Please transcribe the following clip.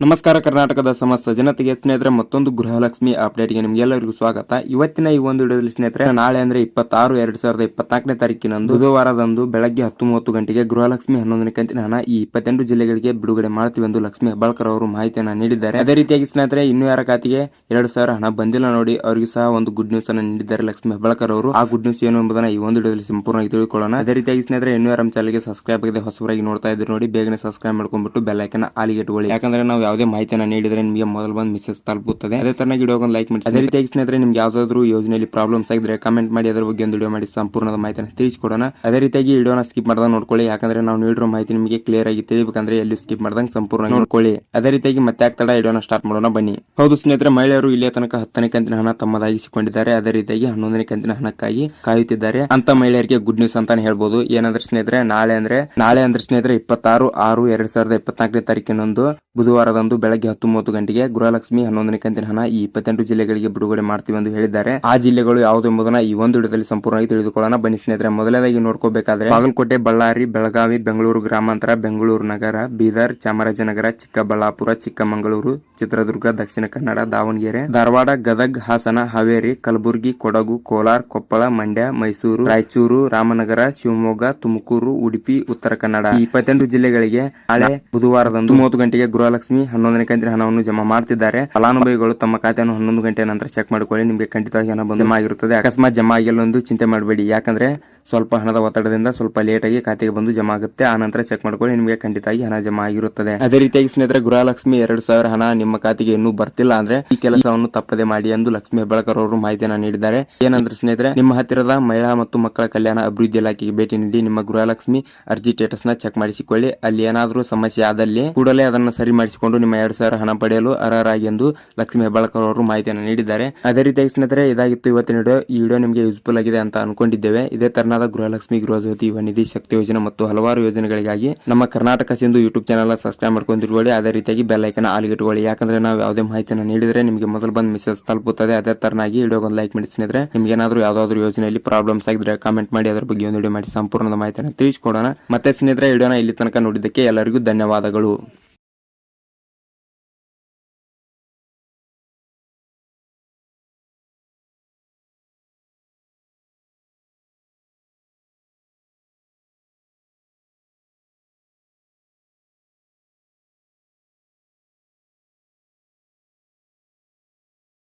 ನಮಸ್ಕಾರ ಕರ್ನಾಟಕದ ಸಮಸ್ತ ಜನತೆಗೆ ಸ್ನೇಹಿತರೆ ಮತ್ತೊಂದು ಗೃಹಲಕ್ಷ್ಮಿ ಅಪ್ಡೇಟ್ಗೆ ನಿಮ್ಗೆಲ್ಲರಿಗೂ ಸ್ವಾಗತ. ಇವತ್ತಿನ ಈ ಒಂದು ವಿಡಿಯೋದಲ್ಲಿ ಸ್ನೇಹಿತರೆ ನಾಳೆ ಅಂದ್ರೆ 26/2024ನೇ ತಾರೀಕಿನಂದು ಬುಧವಾರದಂದು ಬೆಳಗ್ಗೆ 10:30 ಗಂಟೆಗೆ ಗೃಹಲಕ್ಷ್ಮಿ 11ನೇ ಕಂತಿನ ಹಣ ಈ 28 ಜಿಲ್ಲೆಗಳಿಗೆ ಬಿಡುಗಡೆ ಮಾಡ್ತೀವಿ ಎಂದು ಲಕ್ಷ್ಮಿ ಹೆಬ್ಬಾಳ್ಕರ್ ಅವರು ಮಾಹಿತಿಯನ್ನು ನೀಡಿದ್ದಾರೆ. ಅದೇ ರೀತಿಯಾಗಿ ಸ್ನೇಹಿತರೆ ಇನ್ನೂ ಯಾರ ಖಾತೆಗೆ 2,000 ಹಣ ಬಂದಿಲ್ಲ ನೋಡಿ, ಅವರಿಗೆ ಸಹ ಒಂದು ಗುಡ್ ನ್ಯೂಸ್ ಅನ್ನು ನೀಡಿದ್ದಾರೆ ಲಕ್ಷ್ಮಿ ಹೆಬ್ಬಾಳ್ಕರ್ ಅವರು. ಆ ಗುಡ್ ನ್ಯೂಸ್ ಏನು ಎಂಬುದನ್ನ ಈ ಒಂದು ವಿಡಿಯೋದಲ್ಲಿ ಸಂಪೂರ್ಣವಾಗಿ ತಿಳ್ಕೊಳ್ಳೋಣ. ಅದೇ ರೀತಿಯಾಗಿ ಸ್ನೇಹಿತರೆ ಇನ್ನೂ ಯಾರ ಚಾನಲ್ಗೆ ಸಬ್ಸ್ಕ್ರೈಬ್ ಆಗಿದೆ ಹೊಸಬರಾಗಿ ನೋಡ್ತಾ ಇದ್ದೀರಿ ನೋಡಿ, ಬೇಗನೆ ಸಬ್ಸ್ಕ್ರೈಬ್ ಮಾಡ್ಕೊಂಡ್ಬಿಟ್ಟು ಬೆಲ್ ಐಕಾನ್ ಆಲಿಗೆ ಇಟ್ಕೊಳ್ಳಿ. ಯಾಕಂದ್ರೆ ನಾವು ಯಾವುದೇ ಮಾಹಿತಿಯನ್ನು ನೀಡಿದ್ರೆ ನಿಮಗೆ ಮೊದಲು ಬಂದು ಮೆಸೇಜ್ ತಲುಪುತ್ತದೆ. ಅದೇ ತರ ವಿಡಿಯೋಗೊಂದು ಲೈಕ್ ಮಾಡಿ. ಅದೇ ರೀತಿಯಾಗಿ ಸ್ನೇಹಿತರೆ ನಿಮ್ಗೆ ಯಾವ್ದಾದ್ರು ಯೋಜನೆಯಲ್ಲಿ ಪ್ರಾಬ್ಲಮ್ಸ್ ಆಗಿದ್ರೆ ಕಮೆಂಟ್ ಮಾಡಿ, ಅದರ ಬಗ್ಗೆ ಒಂದು ವಿಡಿಯೋ ಮಾಡಿ ಸಂಪೂರ್ಣದ ಮಾಹಿತಿಯನ್ನು ತಿಳಿಸಿಕೊಡೋಣ. ಅದೇ ರೀತಿಯಾಗಿ ವಿಡಿಯೋನ ಸ್ಕಿಪ್ ಮಾಡ್ದಂಗೆ ನೋಡ್ಕೊಳ್ಳಿ, ಯಾಕಂದ್ರೆ ನಾವು ನೀಡಿರೋ ಮಾಹಿತಿ ನಿಮಗೆ ಕ್ಲಿಯರ್ ಆಗಿ ತಿಳಿಬೇಕಂದ್ರೆ ಎಲ್ಲಿ ಸ್ಕಿಪ್ ಮಾಡ್ದಂಗೆ ಸಂಪೂರ್ಣ ನೋಡ್ಕೊಳ್ಳಿ. ಅದೇ ರೀತಿಯಾಗಿ ಮತ್ತೆ ಆಗ್ತಡ ವಿಡಿಯೋನ ಸ್ಟಾರ್ಟ್ ಮಾಡೋಣ ಬನ್ನಿ. ಹೌದು ಸ್ನೇಹಿತರೆ, ಮಹಿಳೆಯರು ಇಲ್ಲಿಯ ತನಕ 10ನೇ ಕಂತಿನ ಹಣ ತಮ್ಮದಾಗಿಸಿಕೊಂಡಿದ್ದಾರೆ. ಅದೇ ರೀತಿಯಾಗಿ 11ನೇ ಕಂತಿನ ಹಣಕ್ಕಾಗಿ ಕಾಯುತ್ತಿದ್ದಾರೆ ಅಂತ ಮಹಿಳೆಯರಿಗೆ ಗುಡ್ ನ್ಯೂಸ್ ಅಂತಾನೆ ಹೇಳ್ಬೋದು. ಏನಂದ್ರೆ ಸ್ನೇಹಿತರೆ ನಾಳೆ ಅಂದ್ರೆ ಸ್ನೇಹಿತರೆ 26/6/2024ನೇ ತಾರೀಕಿನಂದು ಬುಧವಾರದಂದು ಬೆಳಗ್ಗೆ 10:30 ಗಂಟೆಗೆ ಗೃಹಲಕ್ಷ್ಮಿ 11ನೇ ಕಂತಿನ ಹಣ ಈ 28 ಜಿಲ್ಲೆಗಳಿಗೆ ಬಿಡುಗಡೆ ಮಾಡ್ತೀವಿ ಎಂದು ಹೇಳಿದ್ದಾರೆ. ಆ ಜಿಲ್ಲೆಗಳು ಯಾವುದು ಎಂಬುದನ್ನ ಈ ಒಂದು ವಿಡಿಯೋದಲ್ಲಿ ಸಂಪೂರ್ಣವಾಗಿ ತಿಳಿದುಕೊಳ್ಳೋಣ ಬನ್ನಿ ಸ್ನೇಹಿತರೆ. ಮೊದಲನೇದಾಗಿ ನೋಡ್ಕೋಬೇಕಾದ್ರೆ ಬಾಗಲಕೋಟೆ, ಬಳ್ಳಾರಿ, ಬೆಳಗಾವಿ, ಬೆಂಗಳೂರು ಗ್ರಾಮಾಂತರ, ಬೆಂಗಳೂರು ನಗರ, ಬೀದರ್, ಚಾಮರಾಜನಗರ, ಚಿಕ್ಕಬಳ್ಳಾಪುರ, ಚಿಕ್ಕಮಗಳೂರು, ಚಿತ್ರದುರ್ಗ, ದಕ್ಷಿಣ ಕನ್ನಡ, ದಾವಣಗೆರೆ, ಧಾರವಾಡ, ಗದಗ್, ಹಾಸನ, ಹಾವೇರಿ, ಕಲಬುರಗಿ, ಕೊಡಗು, ಕೋಲಾರ, ಕೊಪ್ಪಳ, ಮಂಡ್ಯ, ಮೈಸೂರು, ರಾಯಚೂರು, ರಾಮನಗರ, ಶಿವಮೊಗ್ಗ, ತುಮಕೂರು, ಉಡುಪಿ, ಉತ್ತರ ಕನ್ನಡ ಈ 28 ಜಿಲ್ಲೆಗಳಿಗೆ ನಾಳೆ ಬುಧವಾರದಂದು 30 ಗಂಟೆಗೆ ಗೃಹಲಕ್ಷ್ಮಿ 11ನೇ ಕಂತಿನ ಹಣವನ್ನು ಜಮಾ ಮಾಡ್ತಿದ್ದಾರೆ. ಫಲಾನುಭವಿಗಳು ತಮ್ಮ ಖಾತೆಯನ್ನು 11 ಗಂಟೆ ನಂತರ ಚೆಕ್ ಮಾಡಿಕೊಳ್ಳಿ, ನಿಮಗೆ ಖಂಡಿತವಾಗಿ ಹಣ ಜಮಾ ಆಗಿರುತ್ತದೆ. ಅಕಸ್ಮಾತ್ ಜಮಾ ಆಗಿಲ್ಲ ಎಂದು ಚಿಂತೆ ಮಾಡಬೇಡಿ, ಯಾಕಂದ್ರೆ ಸ್ವಲ್ಪ ಹಣದ ಒತ್ತಡದಿಂದ ಸ್ವಲ್ಪ ಲೇಟ್ ಆಗಿ ಖಾತೆಗೆ ಬಂದು ಜಮಾ ಆಗುತ್ತೆ. ಆ ನಂತರ ಚೆಕ್ ಮಾಡ್ಕೊಳ್ಳಿ, ನಿಮಗೆ ಖಂಡಿತವಾಗಿ ಹಣ ಜಮಾ ಆಗಿರುತ್ತದೆ. ಅದೇ ರೀತಿಯಾಗಿ ಸ್ನೇಹಿತರೆ ಗೃಹಲಕ್ಷ್ಮಿ 2,000 ಹಣ ನಿಮ್ಮ ಖಾತೆಗೆ ಇನ್ನೂ ಬರ್ತಿಲ್ಲ ಅಂದ್ರೆ ಈ ಕೆಲಸವನ್ನು ತಪ್ಪದೆ ಮಾಡಿ ಎಂದು ಲಕ್ಷ್ಮಿ ಹೆಬ್ಬಾಳ್ಕರ್ ಅವರು ಮಾಹಿತಿಯನ್ನು ನೀಡಿದ್ದಾರೆ. ಏನಂದ್ರೆ ಸ್ನೇಹಿತರೆ, ನಿಮ್ಮ ಹತ್ತಿರದ ಮಹಿಳಾ ಮತ್ತು ಮಕ್ಕಳ ಕಲ್ಯಾಣ ಅಭಿವೃದ್ಧಿ ಇಲಾಖೆಗೆ ಭೇಟಿ ನೀಡಿ ನಿಮ್ಮ ಗೃಹಲಕ್ಷ್ಮಿ ಅರ್ಜಿ ಸ್ಟೇಟಸ್ ನ ಚೆಕ್ ಮಾಡಿಸಿಕೊಳ್ಳಿ. ಅಲ್ಲಿ ಏನಾದರೂ ಸಮಸ್ಯೆ ಆದಲ್ಲಿ ಕೂಡಲೇ ಅದನ್ನು ಸರಿ ಮಾಡಿಸಿಕೊಂಡು ನಿಮ್ಮ 2,000 ಹಣ ಪಡೆಯಲು ಅರ್ಹರಾಗಿ ಎಂದು ಲಕ್ಷ್ಮಿ ಹೆಬ್ಬಾಳ್ಕರ್ ಅವರು ಮಾಹಿತಿಯನ್ನು ನೀಡಿದ್ದಾರೆ. ಅದೇ ರೀತಿಯಾಗಿ ಸ್ನೇಹಿತರೆ ಇದಾಗಿತ್ತು ಇವತ್ತಿನ ವಿಡಿಯೋ. ಈ ವಿಡಿಯೋ ನಿಮಗೆ ಯೂಸ್ಫುಲ್ ಆಗಿದೆ ಅಂತ ಅನ್ಕೊಂಡಿದ್ದೇವೆ. ಇದೇ ತರನಾದ ಗೃಹಲಕ್ಷ್ಮಿ, ಗೃಹಜ್ಯೋತಿ, ಯುವ ನಿಧಿ, ಶಕ್ತಿ ಯೋಜನೆ ಮತ್ತು ಹಲವಾರು ಯೋಜನೆಗಳಿಗಾಗಿ ನಮ್ಮ Karnataka Sindhu YouTube channel subscribe ಮಾಡ್ಕೊಂಡಿರ್ಕೊಳ್ಳಿ. ಅದೇ ರೀತಿಯಾಗಿ ಬೆಲ್ ಐಕಾನ್ ಆಲಿಗೆ ಇಟ್ಕೊಳ್ಳಿ, ಯಾಕಂದ್ರೆ ನಾವು ಯಾವುದೇ ಮಾಹಿತಿಯನ್ನು ನೀಡಿದ್ರೆ ನಿಮಗೆ ಮೊದಲು ಬಂದು ಮೆಸೇಜ್ ತಲುಪುತ್ತದೆ. ಅದೇ ತರನಾಗಿ ವಿಡಿಯೋಗೊಂದು ಲೈಕ್ ಮಾಡಿ ಸ್ನೇಹಿತರೆ. ನಿಮ್ಗೆ ಏನಾದರೂ ಯಾವ್ದಾದ್ರು ಯೋಜನೆಯಲ್ಲಿ ಪ್ರಾಬ್ಲಮ್ಸ್ ಆಗಿದ್ರೆ ಕಮೆಂಟ್ ಮಾಡಿ, ಅದರ ಬಗ್ಗೆ ಒಂದು ವಿಡಿಯೋ ಮಾಡಿ ಸಂಪೂರ್ಣದ ಮಾಹಿತಿಯನ್ನು ತಿಳಿಸಿಕೊಡೋಣ. ಮತ್ತೆ ಸ್ನೇಹಿತರೆ ವಿಡಿಯೋನ ಇಲ್ಲಿ ತನಕ ನೋಡಿದ್ದಕ್ಕೆ ಎಲ್ಲರಿಗೂ ಧನ್ಯವಾದಗಳು.